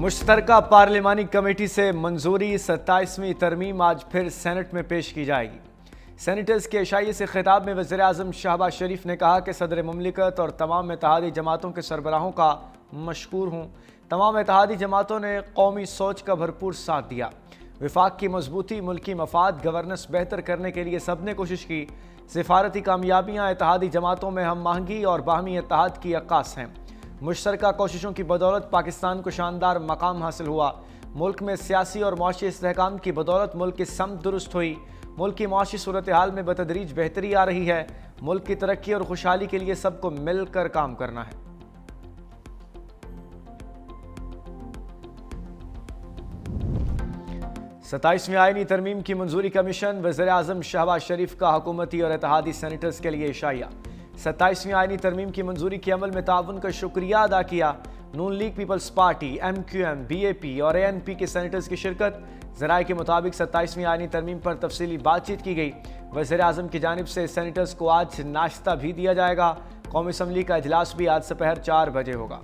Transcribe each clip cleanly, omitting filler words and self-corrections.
मुश्तरका पार्लिमानी committee से मंजूरी 27वीं तरमीम आज फिर सेनेट में पेश की जाएगी। सेनेटर्स के इशाइये से खिताब में वज़ीर आज़म शहबाज शरीफ ने कहा कि सदर मुमलिकत और तमाम इत्तेहादी जमातों के सरबराहों का मशकूर हूँ। तमाम इत्तेहादी जमातों ने कौमी सोच का भरपूर साथ दिया। विफाक की मजबूती, मुल्की मफाद, गवर्नेंस बेहतर करने के लिए सब ने कोशिश की। सिफारती कामयाबियाँ इत्तेहादी जमातों में हम आहंगी और बाहमी इत्तेहाद की अक्कास हैं। मुश्तरका कोशिशों की बदौलत पाकिस्तान को शानदार मकाम हासिल हुआ। मुल्क में सियासी और मुआशी इस्तेहकाम की बदौलत मुल्क की समत दुरुस्त हुई। मुल्क की मुआशी सूरत हाल में बतदरीज बेहतरी आ रही है। मुल्क की तरक्की और खुशहाली के लिए सबको मिलकर काम करना है। सत्ताईसवीं आईनी तरमीम की मंजूरी का मिशन, वज़ीर आज़म शहबाज शरीफ का हुकूमती और इत्तेहादी सेनेटर्स के लिए इशाया। 27वीं आईनी तरमीम की मंजूरी के अमल में ताउन का शुक्रिया अदा किया। Noon league peoples party, MQM, BAP और ANP के सेनेटर्स की शिरकत। ज़राए के मुताबिक 27वीं आईनी तरमीम पर तफसीली बातचीत की गई। वज़ीर आज़म की जानिब से सेनेटर्स को आज नाश्ता भी दिया जाएगा। कौमी असम्बली का इजलास भी आज दोपहर 4 बजे होगा।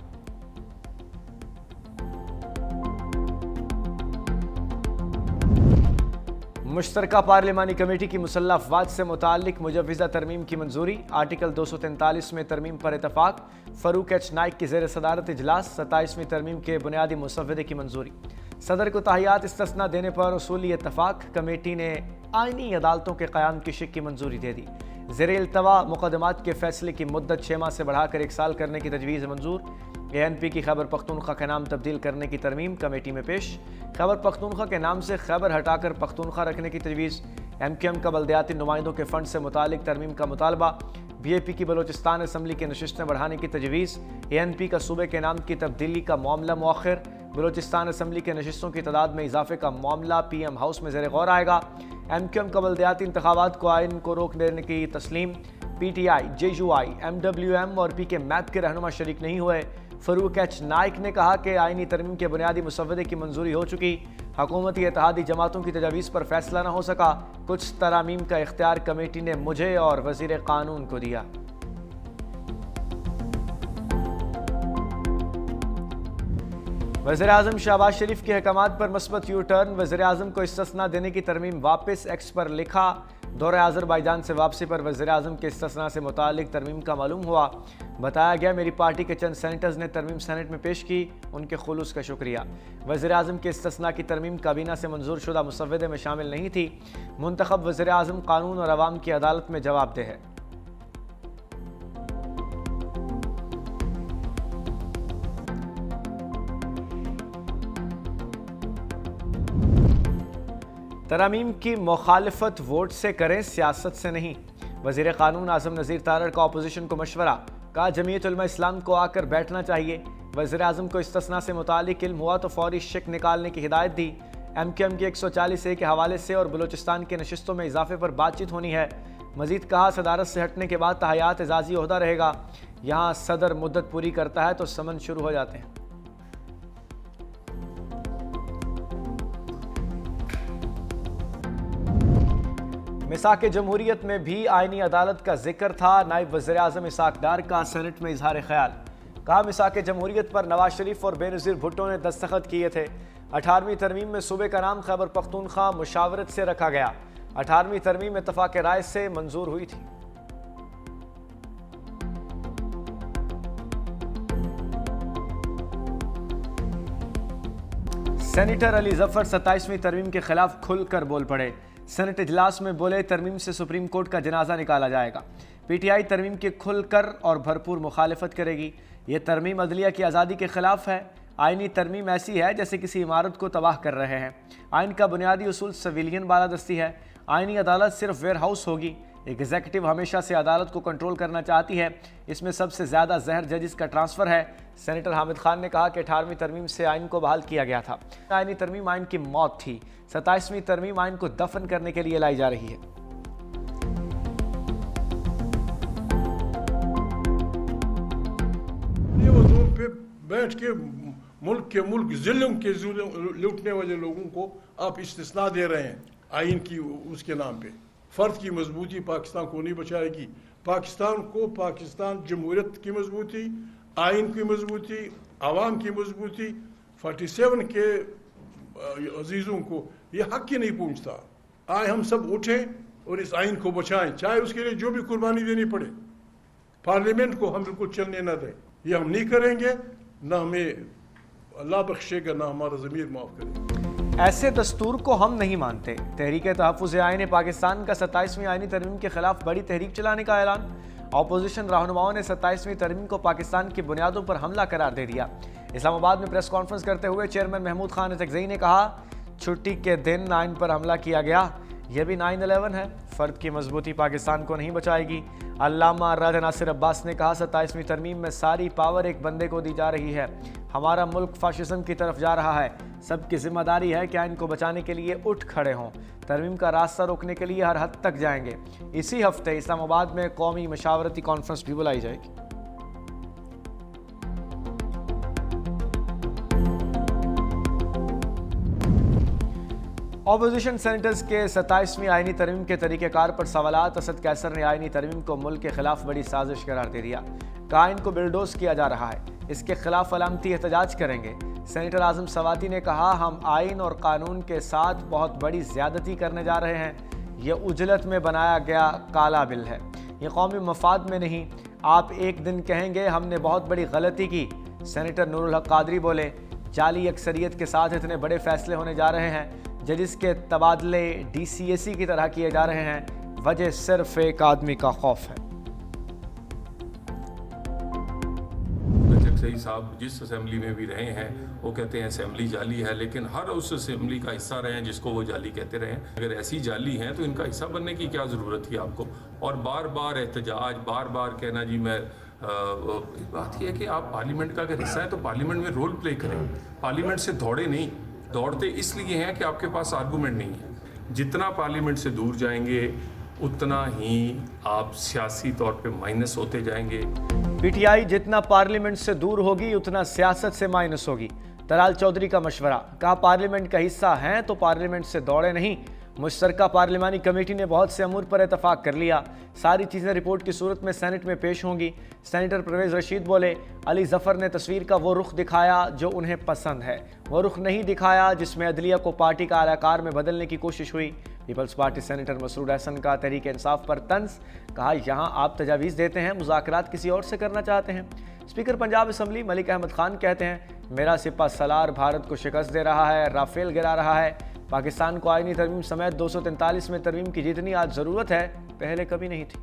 मुश्तरका पार्लिमानी कमेटी की मुसल्लह अफवाज से मुताल्लिक मुजव्विज़ा तरमीम की मंजूरी। आर्टिकल 243 में तरमीम पर इतफाक। फ़रूक एच नाइक की ज़ेर सदारत इजलास। 27वीं तरमीम के बुनियादी मुसव्वदे की मंजूरी। सदर को ताहियात इस्तिस्ना देने पर उसूली इतफाक। कमेटी ने आइनी अदालतों के क़याम की शिक की मंजूरी दे दी। ज़ेर इल्तवा मुक़दमात के फैसले की मुद्दत 6 माह से बढ़ाकर 1 साल करने की तजवीज़ मंजूर। ANP की खैबर पख्तूनख्वा का नाम तब्दील करने की तरमीम कमेटी में पेश। खैबर पख्तूनख्वा के नाम से खैबर हटाकर पख्तूनख्वा रखने की तजवीज़। MQM का बल्दियाती नुमाइंदों के फ़ंड से मुतालिक तरमीम का मुतालबा। BAP की बलोचिस्तान असम्बली की नशिस्तें बढ़ाने की तजवीज़। ANP का सूबे के नाम की तब्दीली का मामला मौखर। बलोचिस्तान असम्बली के नशिस्तों की तादाद में इजाफे का मामला PM हाउस में ज़ेर गौर आएगा। MQM का बल्दियाती इंतखाबात को आइन को रोक देने की तस्लीम। PTI, JUI, MWM और PK मैप के रहनुमा शरीक नहीं हुए। फ़रूक एच नाइक ने कहा कि आइनी तरमीम के बुनियादी मुसव्वदे की मंजूरी हो चुकी। हुकूमती इत्तेहादी जमातों की तजावीज़ पर फैसला न हो सका। कुछ तरामीम का इख्तियार कमेटी ने मुझे और वज़ीर कानून को दिया। वज़ीर आज़म शहबाज शरीफ के अहकामात पर मस्बत यू टर्न। वज़ीर आज़म को इस्तिस्ना देने की तरमीम वापस। एक्स पर लिखा। दौरे आज़रबाईजान से वापसी पर वज़ीर आज़म के इस्तिस्ना से मुतालिक तरमीम का मालूम हुआ। बताया गया मेरी पार्टी के चंद सेनेटर्स ने तरमीम सेनेट में पेश की, उनके खुलूस का शुक्रिया। वज़ीर आज़म के इस्तिस्ना की तरमीम काबीना से मंजूर शुदा मुसव्वदे में शामिल नहीं थी। मुंतखब वज़ीर आज़म कानून और अवाम की अदालत में जवाबदेह है। तरामीम की मुखालफत वोट से करें, सियासत से नहीं। वज़ीर कानून आज़म नज़ीर तारड़ का अपोजिशन को मशवरा। कहा जमीयत उलमा इस्लाम को आकर बैठना चाहिए। वज़ीर आज़म को इस्तिस्ना से मुतालिक इल्म हुआ तो फौरी शिक निकालने की हिदायत दी। MQM की 140A के हवाले से और बलोचिस्तान के नशिस्तों में इजाफे पर बातचीत होनी है। मजीद कहा सदारत से हटने के बाद तहयात एजाजी ओहदा रहेगा। यहाँ सदर मुद्दत पूरी करता है तो समन शुरू हो जाते हैं। मिसाक जमहूरियत में भी आइनी अदालत का जिक्र था। नायब वज़ीर आज़म इसाक डार का सेनेट में इजहार ख्याल। कहा मिसाक जमहूरियत पर नवाज शरीफ और बेनज़ीर भुट्टो ने दस्तखत किए थे। 18वीं तरमीम में सूबे का नाम खैबर पख्तूनख्वा मुशावरत से रखा गया। 18वीं तरमीम इत्तफाक राय से मंजूर हुई थी। सेनेटर अली जफर 27वीं तरमीम के खिलाफ खुलकर बोल पड़े। सेनेट इजलास में बोले तरमीम से सुप्रीम कोर्ट का जनाजा निकाला जाएगा। PTI तरमीम की खुलकर और भरपूर मुखालिफत करेगी। ये तरमीम अदलिया की आज़ादी के खिलाफ है। आइनी तरमीम ऐसी है जैसे किसी इमारत को तबाह कर रहे हैं। आइन का बुनियादी उसूल सिविलियन बालादस्ती है। आइनी अदालत सिर्फ वेयर हाउस होगी। एग्जीक्यूटिव हमेशा से अदालत को कंट्रोल करना चाहती है। इसमें सबसे ज़्यादा जहर जजिस का ट्रांसफ़र है। सेनेटर हामिद खान ने कहा कि 18वीं तरमीम से आइन को बहाल किया गया था। आइनी तरमीम आइन की मौत थी। 27वीं तरमीम आइन को दफन करने के लिए लाई जा रही है। पे बैठ के मुल्क जिलों के लूटने वाले लोगों को आप इस्तिस्ना दे रहे हैं आइन की उसके नाम पे। फ़र्द की मजबूती पाकिस्तान को नहीं बचाएगी। पाकिस्तान को पाकिस्तान जमहूरियत की मजबूती, आइन की मजबूती, आवाम की मजबूती 47 के अजीज़ों को ये हक ही नहीं पूछता। आए हम सब उठें और इस आइन को बचाएं, चाहे उसके लिए जो भी कुर्बानी देनी पड़े। पार्लियामेंट को हम बिल्कुल चलने न दें, ये हम नहीं करेंगे, ना हमें अल्लाह बख्शेगा, ना हमारा ज़मीर माफ़ करेगा। ऐसे दस्तूर को हम नहीं मानते। तहरीक तहफ़्फ़ुज़ आईन पाकिस्तान का 27वीं आईनी तरमीम के खिलाफ बड़ी तहरीक चलाने का ऐलान। अपोजिशन रहनुमाओं ने 27वीं तरमीम को पाकिस्तान की बुनियादों पर हमला करार दे दिया। इस्लामाबाद में प्रेस कॉन्फ्रेंस करते हुए चेयरमैन महमूद खान अज़हरी ने कहा, छुट्टी के दिन आइन पर हमला किया गया, यह भी 9/11 है। फ़र्द की मजबूती पाकिस्तान को नहीं बचाएगी। अल्लामा राजा नासिर अब्बास ने कहा, 27वीं तरमीम में सारी पावर एक बंदे को दी जा रही है। हमारा मुल्क फाशिज्म की तरफ जा रहा है। सबकी जिम्मेदारी है कि आइन को बचाने के लिए उठ खड़े हों। तरमीम का रास्ता रोकने के लिए हर हद तक जाएंगे। इसी हफ्ते इस्लामाबाद में कौमी मशावरती कॉन्फ्रेंस भी बुलाई जाएगी। ऑपोजिशन सेनेटर्स के 27वीं आईनी तरमीम के तरीक़ेकार पर सवालात। असद कैसर ने आईनी तरमीम को मुल्क के खिलाफ बड़ी साजिश करार दे दिया। कहा, इनको बिलडोज किया जा रहा है, इसके खिलाफ अलामती एहतजाज करेंगे। सेनेटर आजम सवाती ने कहा, हम आइन और कानून के साथ बहुत बड़ी ज्यादती करने जा रहे हैं। यह उजलत में बनाया गया काला बिल है, ये कौमी मफाद में नहीं। आप एक दिन कहेंगे हमने बहुत बड़ी गलती की। सेनेटर नूरुल हक कादरी बोले, जाली अक्सरियत के साथ इतने बड़े फैसले होने जा रहे हैं, जजिस के तबादले DCAC की तरह किए जा रहे हैं। वजह सिर्फ एक आदमी का खौफ है। सही साहब जिस असेंबली में भी रहे हैं वो कहते हैं असेंबली जाली है, लेकिन हर उस असेंबली का हिस्सा रहे हैं जिसको वो जाली कहते रहे। अगर ऐसी जाली हैं तो इनका हिस्सा बनने की क्या ज़रूरत थी आपको? और बार बार एहतजाज, बार बार कहना जी मैं बात यह है कि आप पार्लियामेंट का अगर हिस्सा है तो पार्लियामेंट में रोल प्ले करें। पार्लियामेंट से दौड़े नहीं, दौड़ते इसलिए हैं कि आपके पास आर्गूमेंट नहीं है। जितना पार्लियामेंट से दूर जाएंगे उतना ही आप सियासी तौर पे माइनस होते जाएंगे। PTI जितना पार्लियामेंट से दूर होगी उतना सियासत से माइनस होगी। तलाल चौधरी का मशवरा। कहा, पार्लियामेंट का हिस्सा हैं तो पार्लियामेंट से दौड़े नहीं। मुश्तरका पार्लिमानी कमेटी ने बहुत से अमूर पर इतफाक कर लिया। सारी चीज़ें रिपोर्ट की सूरत में सेनेट में पेश होंगी। सेनेटर परवेज़ रशीद बोले, अली जफ़र ने तस्वीर का वो रुख दिखाया जो उन्हें पसंद है, वो रुख नहीं दिखाया जिसमें अदलिया को पार्टी का आलाकार में बदलने की कोशिश हुई। Peoples party senator Masroor Ahsan का तहरीक इंसाफ पर तंज। कहा, यहाँ आप तजावीज़ देते हैं, मुज़ाकरात किसी और से करना चाहते हैं। स्पीकर पंजाब असम्बली मलिक अहमद खान कहते हैं, मेरा सिपा सलार भारत को शिकस्त दे रहा है, राफेल गिरा रहा है। पाकिस्तान को आईनी तरमीम समेत 243 में तरमीम की जितनी आज ज़रूरत है, पहले कभी नहीं थी।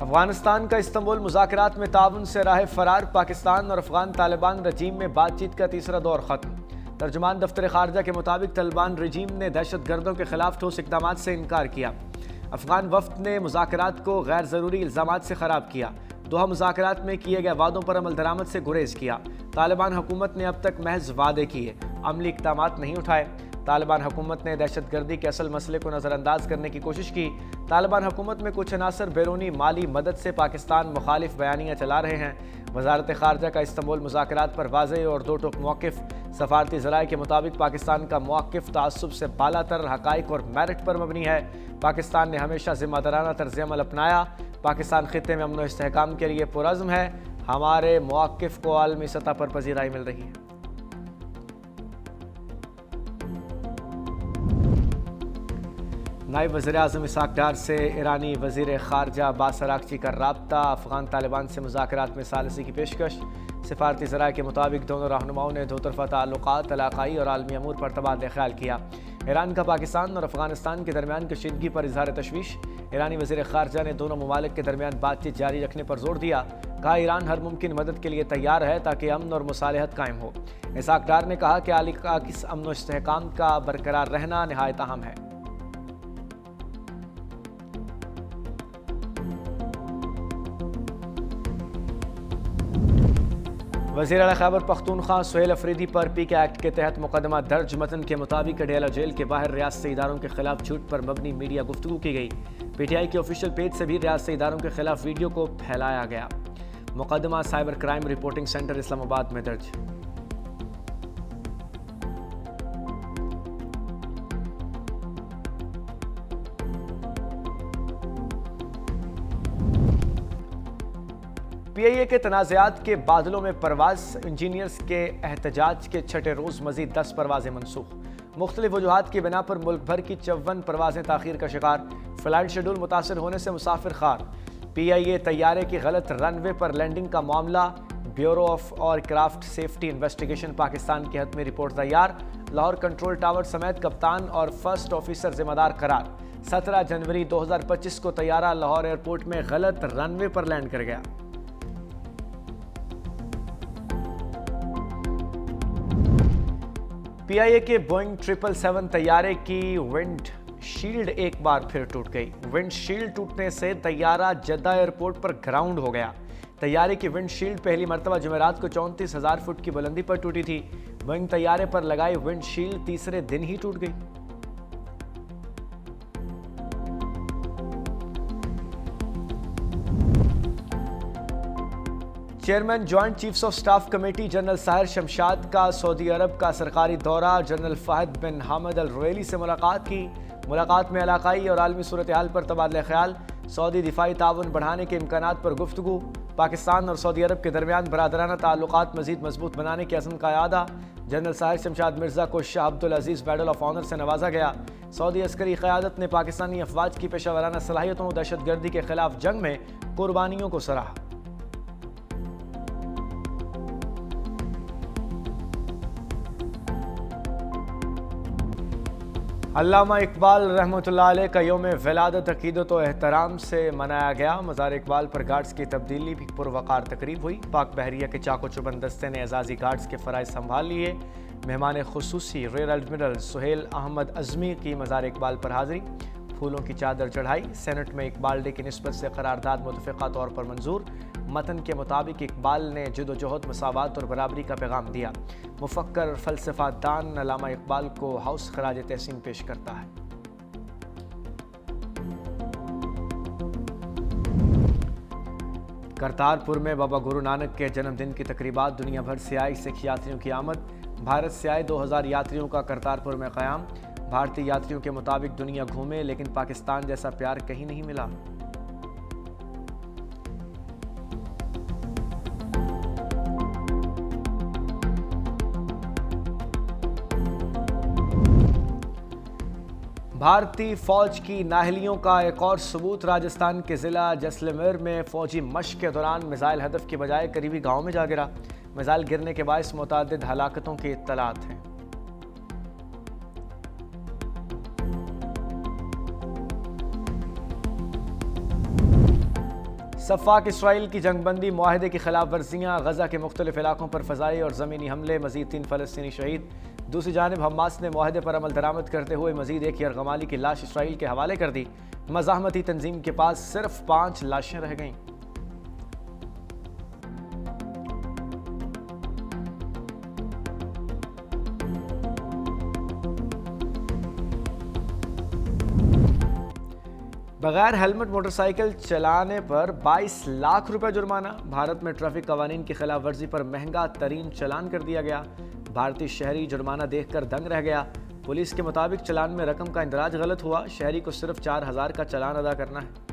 अफगानिस्तान का इस्तांबुल मुज़ाकरात में ताउन से राह फरार। पाकिस्तान और अफगान तालिबान रजीम में बातचीत का तीसरा दौर ख़त्म। तर्जुमान दफ्तर खारजा के मुताबिक तालिबान रजीम ने दहशत गर्दों के खिलाफ ठोस इक़दामात से इनकार किया। अफगान वफ्द ने मुज़ाकरात को गैर ज़रूरी इल्ज़ामात से ख़राब किया। दोहा मुज़ाकरात में किए गए वादों पर अमल दरामद से गुरेज किया। तालिबान हुकूमत ने अब तक महज वादे किए, अमली इक़दामात नहीं उठाए। तालिबान हुकूमत ने दहशत गर्दी के असल मसले को नज़रअंदाज करने की कोशिश की। तालिबान हुकूमत में कुछ अनासर बैरूनी माली मदद से पाकिस्तान मुखालिफ बयानियाँ चला रहे हैं। वज़ारत ख़ारजा का इस्तांबुल मुज़ाकरात पर वाज़ेह और दो टोक मौक़िफ़। सफारती ज़राए के मुताबिक पाकिस्तान का मौक़िफ़ तासुब से बालातर हक़ाइक़ और मेरिट पर मबनी है। पाकिस्तान ने हमेशा ज़िम्मेदाराना तर्ज़ अमल अपनाया। पाकिस्तान ख़ित्ते में अमन व इस्तेहकाम के लिए पुरज़्म है। हमारे मौक़िफ़ को आलमी सतह पर पज़ीराई मिल रही है। नायब वज़ीर आज़म इसहाक़ डार से ईरानी वज़ीर ख़ारजा अब्बास अराग़ची का राब्ता। अफ़गान तालिबान से मुज़ाकरात में सालिसी की पेशकश। सिफारती ज़राए के मुताबिक दोनों रहनुमाओं ने दो तरफ़ा ताल्लुक़ात, इलाक़ाई और आलमी अमूर पर तबादला ख़्याल किया। ईरान का पाकिस्तान और अफ़गानिस्तान के दरमियान कशीदगी पर इज़हार तशवीश। ईरानी वज़ीर ख़ारजा ने दोनों ममालिक के दरमियान बातचीत जारी रखने पर जोर दिया। कहा, ईरान हर मुमकिन मदद के लिए तैयार है ताकि अमन और मुसालहत कायम हो। इसहाक़ डार ने कहा कि आली का किस अमन व इस्तेहकाम का बरकरार रहना नहायत अहम है। वज़ीर आला खैबर पख्तूनख्वा सुहेल अफरीदी पर PK एक्ट के तहत मुकदमा दर्ज। मतन के मुताबिक अडेला जेल के बाहर रियासती इदारों के खिलाफ झूठ पर मबनी मीडिया गुफ्तगू की गई। PTI के ऑफिशियल पेज से भी रियासती इदारों के खिलाफ वीडियो को फैलाया गया। मुकदमा cyber crime reporting centre Islamabad में दर्ज। PIA के तनाज़ात के बादलों में परवाज, इंजीनियर्स के एहतजाज के छठे रोज़ मजीद 10 परवाजें मनसूख। मुख्तलिफ वजूहात की बिना पर मुल्क भर की 54 परवाजें ताख़ीर का शिकार। फ़्लाइट शेड्यूल मुतासर होने से मुसाफिर खार। PIA तैयारे की गलत रनवे पर लैंडिंग का मामला, ब्यूरो ऑफ और क्राफ्ट सेफ्टी इन्वेस्टिगेशन पाकिस्तान की हतमी रिपोर्ट तैयार। लाहौर कंट्रोल टावर समेत कप्तान और फर्स्ट ऑफिसर जिम्मेदार करार। 17 जनवरी 2025 को तैयारा लाहौर एयरपोर्ट में गलत रनवे पर लैंड कर गया। PIA के बोइंग 777 तैयारे की विंड शील्ड एक बार फिर टूट गई। विंड शील्ड टूटने से तैयारा जद्दा एयरपोर्ट पर ग्राउंड हो गया। तैयारे की विंड शील्ड पहली मरतबा जुमेरात को 34,000 फुट की बुलंदी पर टूटी थी। बोइंग तैयारे पर लगाई विंड शील्ड तीसरे दिन ही टूट गई। Chairman joint chiefs of staff committee general Sahir Shamshad का सऊदी अरब का सरकारी दौरा। जनरल फाहिद बिन हामिद अल रुएली से मुलाकात की। मुलाकात में इलाकाई और आलमी सूरत हाल पर तबादला ख्याल। सऊदी दिफाई ताउन बढ़ाने के इम्कानात पर गुफ्तगू। पाकिस्तान और सऊदी अरब के दरमियान बरादराना ताल्लुकात मजीद मजबूत बनाने के अज़्म का यादा। जनरल साहिर शमशाद मिर्जा को शाह अब्दुल अजीज़ मेडल ऑफ ऑनर से नवाजा गया। सऊदी अस्करी क़यादत ने पाकिस्तानी अफवाज की पेशावराना सलाहियतों, दहशतगर्दी के खिलाफ जंग में कुर्बानियों को सराहा। अल्लामा इकबाल रहमतुल्लाह अलैह का यौम विलादत अकीदत व एहतराम से मनाया गया। मज़ार इकबाल पर गार्ड्स की तब्दीली भी पुरवकार तकरीब हुई। पाक बहरिया के चाको चुबंद दस्ते ने एजाजी गार्ड्स के फ़राइज़ संभाल लिए। मेहमान खुसूसी रियर एडमिरल सुहेल अहमद अज़मी की मज़ार इकबाल पर हाज़िरी। फूलों की चादर चढ़ाई। सेनेट में इकबाल डे की निस्बत से करारदाद मुतफ़िक़ा तौर पर मंजूर। मतन के मुताबिक इकबाल ने जदोजहद, मसावात और बराबरी का पैगाम दिया। मुफक्कर फ़लसफ़ा दान अल्लामा इकबाल को हाउस खराज तहसीन पेश करता है। करतारपुर में बाबा गुरु नानक के जन्मदिन की तकरीबात। दुनिया भर से आए सिख यात्रियों की आमद। भारत से आए 2000 यात्रियों का करतारपुर में क़याम। भारतीय यात्रियों के मुताबिक दुनिया घूमे लेकिन पाकिस्तान जैसा प्यार कहीं नहीं मिला। भारतीय फौज की नाहलियों का एक और सबूत। राजस्थान के जिला जैसलमेर में फौजी मशक के दौरान मिसाइल हदफ की बजाय करीबी गांव में जा गिरा। मिसाइल गिरने के बायस मुतअद्दिद हलाकतों की इत्तलात हैं। सफ़ाक इसराइल की जंगबंदी मुआहदे की खिलाफ वर्जियाँ। गजा के मुख्तलिफ इलाकों पर फ़ज़ाई और ज़मीनी हमले। मजीद 3 फ़लस्तीनी शहीद। दूसरी जानिब हमास ने मुआहदे पर अमल दरामद करते हुए मजीद एक यरगमाली की लाश इसराइल के हवाले कर दी। मज़ाहमती तंजीम के पास सिर्फ 5 लाशें रह गईं। बगैर हेलमेट मोटरसाइकिल चलाने पर 22 लाख रुपए जुर्माना। भारत में ट्रैफिक कवानीन की खिलाफ वर्जी पर महंगा तरीन चालान कर दिया गया। भारतीय शहरी जुर्माना देखकर दंग रह गया। पुलिस के मुताबिक चालान में रकम का इंदराज गलत हुआ। शहरी को सिर्फ 4000 का चालान अदा करना है।